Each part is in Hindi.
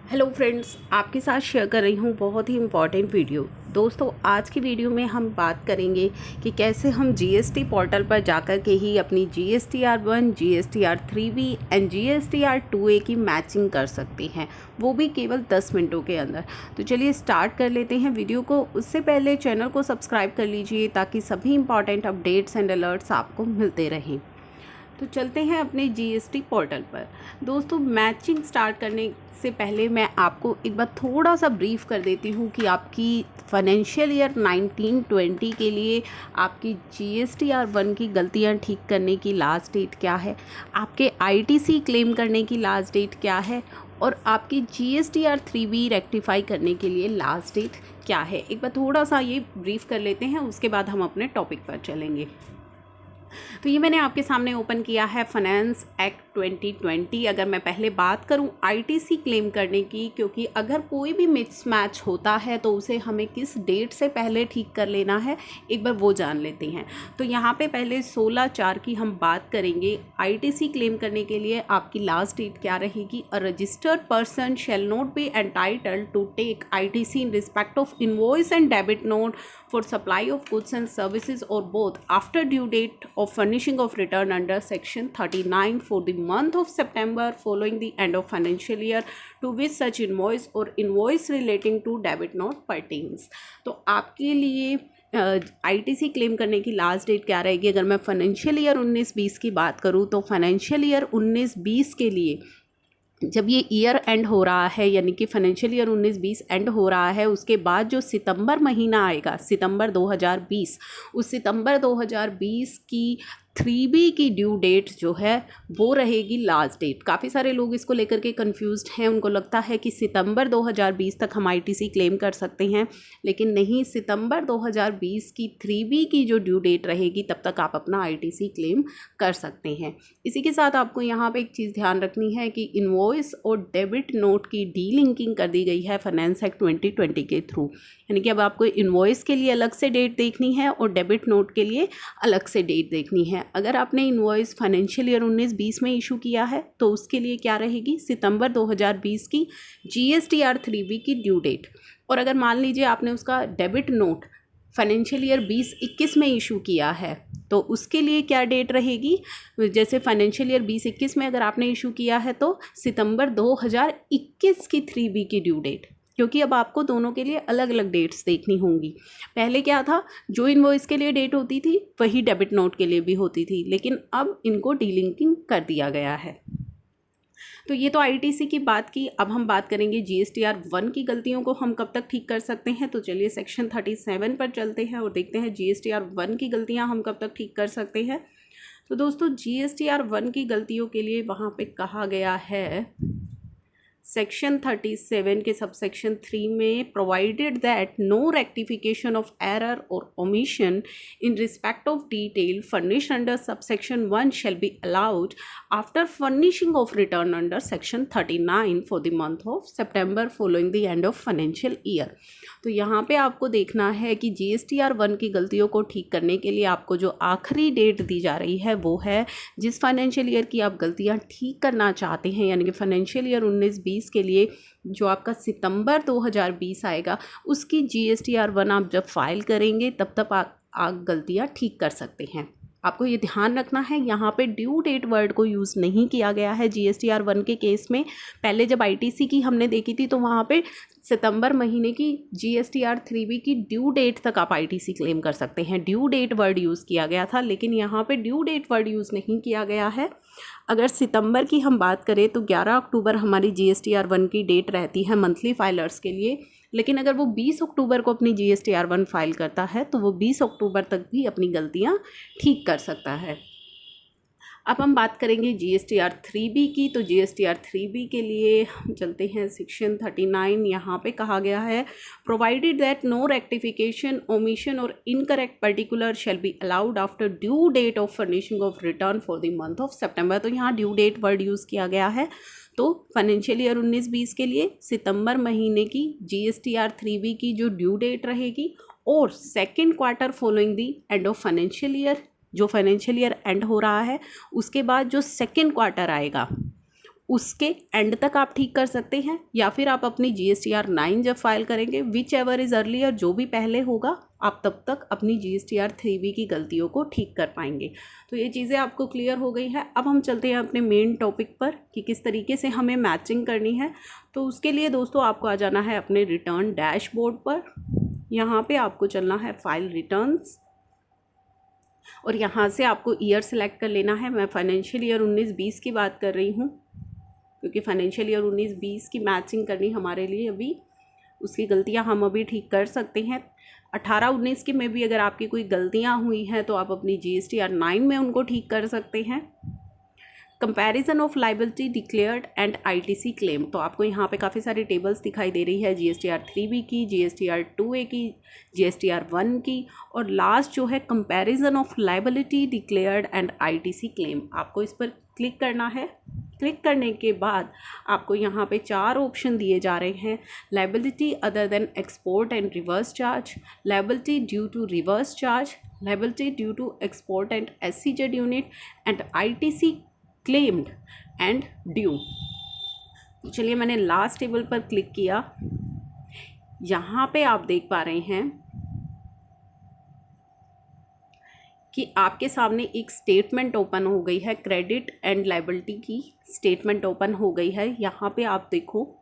हेलो फ्रेंड्स, आपके साथ शेयर कर रही हूँ बहुत ही इम्पॉर्टेंट वीडियो। दोस्तों, आज की वीडियो में हम बात करेंगे कि कैसे हम जीएसटी पोर्टल पर जाकर के ही अपनी GSTR1, GSTR3B एंड GSTR2A की मैचिंग कर सकते हैं, वो भी केवल 10 मिनटों के अंदर। तो चलिए स्टार्ट कर लेते हैं वीडियो को। उससे पहले चैनल को सब्सक्राइब कर लीजिए ताकि सभी इंपॉर्टेंट अपडेट्स एंड अलर्ट्स आपको मिलते रहें। तो चलते हैं अपने जीएसटी पोर्टल पर। दोस्तों, मैचिंग स्टार्ट करने से पहले मैं आपको एक बार थोड़ा सा ब्रीफ कर देती हूँ कि आपकी फाइनेंशियल ईयर 1920 के लिए आपकी GSTR1 की गलतियाँ ठीक करने की लास्ट डेट क्या है, आपके ITC क्लेम करने की लास्ट डेट क्या है और आपकी GSTR3B रेक्टिफाई करने के लिए लास्ट डेट क्या है। एक बार थोड़ा सा ये ब्रीफ कर लेते हैं, उसके बाद हम अपने टॉपिक पर चलेंगे। तो ये मैंने आपके सामने ओपन किया है फाइनेंस एक्ट 2020। अगर मैं पहले बात करूं ITC क्लेम करने की, क्योंकि अगर कोई भी मिसमैच होता है तो उसे हमें किस डेट से पहले ठीक कर लेना है, एक बार वो जान लेते हैं। तो यहाँ पे पहले 16/4 की हम बात करेंगे। ITC क्लेम करने के लिए आपकी लास्ट डेट क्या रहेगी? A registered person shall not be entitled to take ITC in respect of invoice and debit note for supply of goods and services or both after due date of furnishing of return under section 39 for the month of September following the end of financial year to which such invoice or invoice relating to debit note pertains। तो आपके लिए ITC क्लेम करने की लास्ट डेट क्या रहेगी? अगर मैं फाइनेंशियल ईयर 19-20 की बात करूँ तो फाइनेंशियल ईयर 19-20 के लिए जब ये ईयर एंड हो रहा है, यानी कि फाइनेंशियल ईयर 19-20 एंड हो रहा है, उसके बाद जो सितंबर महीना आएगा, सितंबर 2020, उस सितंबर 2020 की 3B की ड्यू डेट जो है वो रहेगी लास्ट डेट। काफ़ी सारे लोग इसको लेकर के कंफ्यूज्ड हैं, उनको लगता है कि सितंबर 2020 तक हम ITC क्लेम कर सकते हैं, लेकिन नहीं, सितंबर 2020 की 3B की जो ड्यू डेट रहेगी तब तक आप अपना ITC क्लेम कर सकते हैं। इसी के साथ आपको यहाँ पे एक चीज़ ध्यान रखनी है कि इनवॉइस और डेबिट नोट की डीलिंकिंग कर दी गई है फाइनेंस एक्ट 2020 के थ्रू, यानी कि अब आपको इनवॉइस के लिए अलग से डेट देखनी है और डेबिट नोट के लिए अलग से डेट देखनी है। अगर आपने इनवॉइस फाइनेंशियल ईयर 19-20 में इशू किया है तो उसके लिए क्या रहेगी? सितंबर 2020 की GSTR3B की ड्यू डेट। और अगर मान लीजिए आपने उसका डेबिट नोट फाइनेंशियल ईयर 20-21 में इशू किया है तो उसके लिए क्या डेट रहेगी? जैसे फाइनेंशियल ईयर 20-21 में अगर आपने इशू किया है तो सितंबर 2021 की 3B की ड्यू डेट, क्योंकि अब आपको दोनों के लिए अलग अलग डेट्स देखनी होंगी। पहले क्या था, जो इनवॉइस के लिए डेट होती थी वही डेबिट नोट के लिए भी होती थी, लेकिन अब इनको डीलिंकिंग कर दिया गया है। तो ये तो ITC की बात की। अब हम बात करेंगे GSTR1 की गलतियों को हम कब तक ठीक कर सकते हैं। तो चलिए सेक्शन 37 पर चलते हैं और देखते हैं GSTR1 की गलतियां हम कब तक ठीक कर सकते हैं। तो दोस्तों, GSTR1 की गलतियों के लिए वहाँ पे कहा गया है सेक्शन 37 के सबसेक्शन 3 में, provided that no rectification of error or omission in respect of detail furnished under subsection 1 shall be allowed after furnishing of return under section 39 for the month of September following the end of financial year. तो यहाँ पे आपको देखना है कि GSTR1 की गलतियों को ठीक करने के लिए आपको जो आखिरी डेट दी जा रही है वो है जिस फाइनेंशियल ईयर की आप गलतियाँ ठीक करना चाहते हैं, यानी कि फाइनेंशियल ईयर 19-20 के लिए जो आपका सितंबर 2020 आएगा, उसकी GSTR1 आप जब फाइल करेंगे तब आप गलतियाँ ठीक कर सकते हैं। आपको ये ध्यान रखना है, यहाँ पे ड्यू डेट वर्ड को यूज़ नहीं किया गया है GSTR1 के केस में। पहले जब ITC की हमने देखी थी तो वहाँ पे सितंबर महीने की GSTR3B की ड्यू डेट तक आप ITC क्लेम कर सकते हैं, ड्यू डेट वर्ड यूज़ किया गया था, लेकिन यहाँ पे ड्यू डेट वर्ड यूज़ नहीं किया गया है। अगर सितंबर की हम बात करें तो 11 अक्टूबर हमारी GSTR1 की डेट रहती है मंथली फाइलर्स के लिए, लेकिन अगर वो 20 अक्टूबर को अपनी GSTR1 फाइल करता है तो वो 20 अक्टूबर तक भी अपनी गलतियाँ ठीक कर सकता है। अब हम बात करेंगे GSTR3B की। तो GSTR3B के लिए हम चलते हैं सेक्शन 39। यहाँ पे कहा गया है, provided that no rectification, omission or incorrect particular shall be allowed after due date of furnishing of return for the month of September. तो यहाँ ड्यू डेट वर्ड यूज़ किया गया है। तो फाइनेंशियल ईयर 19-20 के लिए सितंबर महीने की GSTR3B की जो ड्यू डेट रहेगी और second quarter following the end of financial year, जो फाइनेंशियल ईयर एंड हो रहा है उसके बाद जो सेकेंड क्वार्टर आएगा उसके एंड तक आप ठीक कर सकते हैं, या फिर आप अपनी GSTR 9 जब फाइल करेंगे, विच एवर इज़ अर्लियर, जो भी पहले होगा आप तब तक अपनी GSTR 3B की गलतियों को ठीक कर पाएंगे। तो ये चीज़ें आपको क्लियर हो गई है। अब हम चलते हैं अपने मेन टॉपिक पर कि किस तरीके से हमें मैचिंग करनी है। तो उसके लिए दोस्तों आपको आ जाना है अपने रिटर्न डैशबोर्ड पर। यहाँ पे आपको चलना है फाइल रिटर्न्स और यहाँ से आपको ईयर सेलेक्ट कर लेना है। मैं फाइनेंशियल ईयर 19-20 की बात कर रही हूँ, क्योंकि फाइनेंशियल ईयर 19-20 की मैचिंग करनी हमारे लिए अभी, उसकी गलतियां हम अभी ठीक कर सकते हैं। 18-19 की में भी अगर आपकी कोई गलतियां हुई हैं तो आप अपनी GSTR 9 में उनको ठीक कर सकते हैं। Comparison of liability declared and ITC claim, तो आपको यहाँ पे काफ़ी सारी टेबल्स दिखाई दे रही है, GSTR 3B की, GSTR 2A की, GSTR 1 की, और लास्ट जो है comparison of liability declared and ITC claim. आपको इस पर क्लिक करना है। क्लिक करने के बाद आपको यहाँ पे 4 ऑप्शन दिए जा रहे हैं। Liability other than export and reverse charge, liability due to reverse charge, liability due to export and SEZ unit and ITC claimed and due. तो चलिए मैंने लास्ट टेबल पर क्लिक किया। यहाँ पे आप देख पा रहे हैं कि आपके सामने एक स्टेटमेंट ओपन हो गई है, क्रेडिट एंड लायबिलिटी की स्टेटमेंट ओपन हो गई है। यहाँ पे आप देखो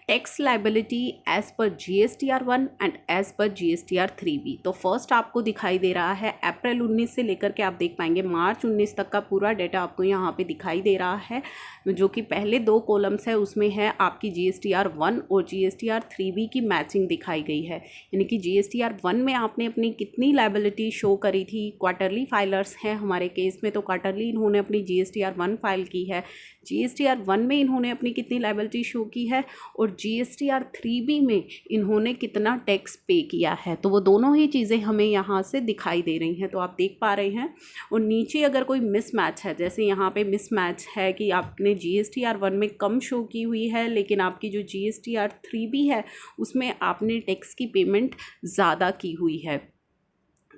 tax liability as per GSTR 1 and as per GSTR 3B। तो फर्स्ट आपको दिखाई दे रहा है अप्रैल 19 से लेकर के आप देख पाएंगे मार्च 19 तक का पूरा डेटा आपको यहाँ पे दिखाई दे रहा है। जो कि पहले 2 कॉलम्स है उसमें है आपकी GSTR 1 और GSTR 3B की मैचिंग दिखाई गई है। यानी कि GSTR 1 में आपने अपनी कितनी लायबिलिटी शो करी थी। क्वार्टरली फाइलर्स हैं हमारे केस में, तो क्वार्टरली इन्होंने अपनी GSTR 1 फाइल की है। GSTR 1 में इन्होंने अपनी कितनी लायबिलिटी शो की है और GSTR 3B में इन्होंने कितना टैक्स पे किया है। तो वो दोनों ही चीज़ें हमें यहाँ से दिखाई दे रही हैं, तो आप देख पा रहे हैं। और नीचे अगर कोई मिसमैच है, जैसे यहाँ पे मिसमैच है कि आपने GSTR 1 में कम शो की हुई है लेकिन आपकी जो GSTR 3B है उसमें आपने टैक्स की पेमेंट ज़्यादा की हुई है,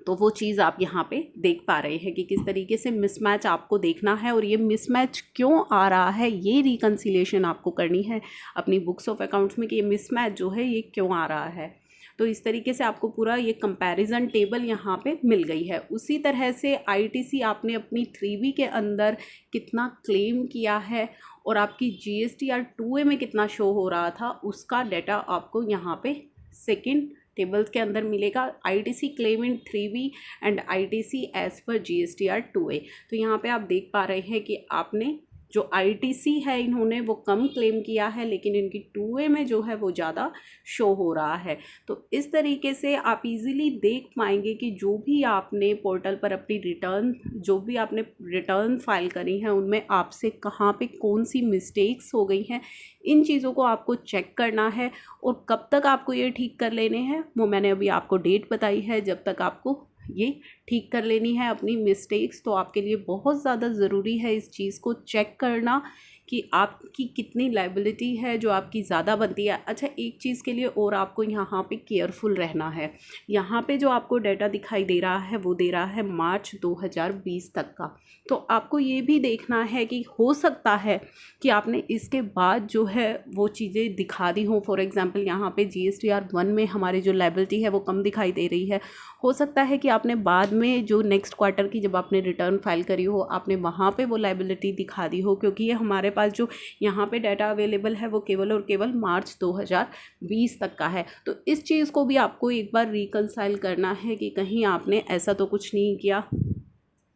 तो वो चीज़ आप यहाँ पे देख पा रहे हैं कि किस तरीके से मिसमैच आपको देखना है। और ये मिसमैच क्यों आ रहा है, ये रिकन्सिलिएशन आपको करनी है अपनी बुक्स ऑफ अकाउंट्स में कि ये मिसमैच जो है ये क्यों आ रहा है। तो इस तरीके से आपको पूरा ये कंपैरिजन टेबल यहाँ पे मिल गई है। उसी तरह से ITC आपने अपनी 3B के अंदर कितना क्लेम किया है और आपकी GSTR 2A में कितना शो हो रहा था उसका डाटा आपको यहाँ पे सेकेंड टेबल्स के अंदर मिलेगा। ITC claim in 3B and ITC as per GSTR 2A। तो यहाँ पे आप देख पा रहे हैं कि आपने जो ITC है इन्होंने वो कम क्लेम किया है लेकिन इनकी 2A में जो है वो ज़्यादा शो हो रहा है। तो इस तरीके से आप इजीली देख पाएंगे कि जो भी आपने पोर्टल पर अपनी रिटर्न फाइल करी हैं उनमें आपसे कहाँ पे कौन सी मिस्टेक्स हो गई हैं, इन चीज़ों को आपको चेक करना है। और कब तक आपको ये ठीक कर लेने हैं वो मैंने अभी आपको डेट बताई है, जब तक आपको ये ठीक कर लेनी है अपनी मिस्टेक्स। तो आपके लिए बहुत ज़्यादा ज़रूरी है इस चीज़ को चेक करना कि आपकी कितनी लायबिलिटी है जो आपकी ज़्यादा बनती है। अच्छा, एक चीज़ के लिए और आपको यहाँ पे केयरफुल रहना है। यहाँ पे जो आपको डाटा दिखाई दे रहा है वो दे रहा है मार्च 2020 तक का। तो आपको ये भी देखना है कि हो सकता है कि आपने इसके बाद जो है वो चीज़ें दिखा दी हों। फॉर एग्ज़ाम्पल यहाँ पे GSTR 1 में हमारी जो लायबिलिटी है वो कम दिखाई दे रही है। हो सकता है कि आपने बाद में जो नेक्स्ट क्वार्टर की जब आपने रिटर्न फाइल करी हो आपने वहाँ पे वो लायबिलिटी दिखा दी हो, क्योंकि ये हमारे पास जो यहाँ पे डाटा अवेलेबल है वो केवल और केवल मार्च 2020 तक का है। तो इस चीज़ को भी आपको एक बार रिकंसाइल करना है कि कहीं आपने ऐसा तो कुछ नहीं किया।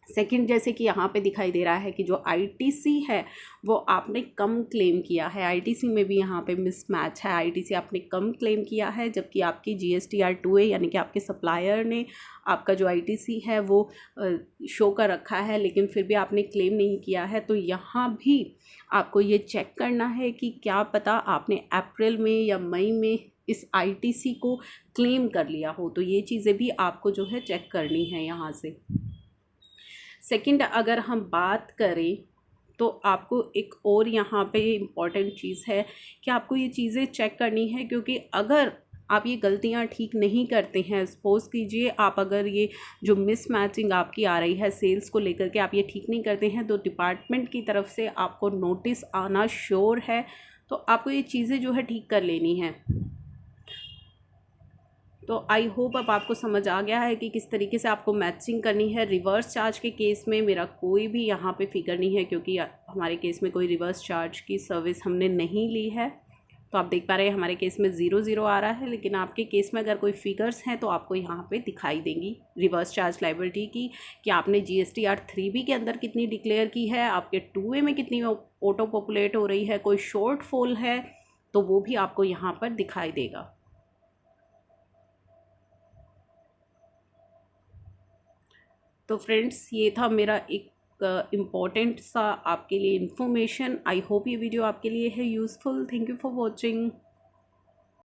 सेकंड, जैसे कि यहाँ पे दिखाई दे रहा है कि जो ITC है वो आपने कम क्लेम किया है। ITC में भी यहाँ पे मिसमैच है। ITC आपने कम क्लेम किया है जबकि आपकी GSTR 2A यानी कि आपके सप्लायर ने आपका जो ITC है वो शो कर रखा है लेकिन फिर भी आपने क्लेम नहीं किया है। तो यहाँ भी आपको ये चेक करना है कि क्या पता आपने अप्रैल में या मई में इस ITC को क्लेम कर लिया हो। तो ये चीज़ें भी आपको जो है चेक करनी है यहाँ से। सेकंड, अगर हम बात करें तो आपको एक और यहाँ पे इम्पॉर्टेंट चीज़ है कि आपको ये चीज़ें चेक करनी है, क्योंकि अगर आप ये गलतियां ठीक नहीं करते हैं। सपोज़ कीजिए आप अगर ये जो मिसमैचिंग आपकी आ रही है सेल्स को लेकर के, आप ये ठीक नहीं करते हैं तो डिपार्टमेंट की तरफ से आपको नोटिस आना श्योर है। तो आपको ये चीज़ें जो है ठीक कर लेनी है। तो आई होप अब आपको समझ आ गया है कि किस तरीके से आपको मैचिंग करनी है। रिवर्स चार्ज के केस में मेरा कोई भी यहाँ पे फिगर नहीं है, क्योंकि हमारे केस में कोई रिवर्स चार्ज की सर्विस हमने नहीं ली है। तो आप देख पा रहे हैं हमारे केस में 0 आ रहा है, लेकिन आपके केस में अगर कोई फिगर्स हैं तो आपको यहाँ पे दिखाई देंगी रिवर्स चार्ज लायबिलिटी की, कि आपने GSTR 3B के अंदर कितनी डिक्लेयर की है, आपके 2A में कितनी ऑटो पॉपुलेट हो रही है, कोई शॉर्ट फॉल है तो वो भी आपको यहाँ पर दिखाई देगा। तो फ्रेंड्स ये था मेरा एक इम्पॉर्टेंट सा आपके लिए इन्फॉर्मेशन। आई होप ये वीडियो आपके लिए है useful. Thank you for watching.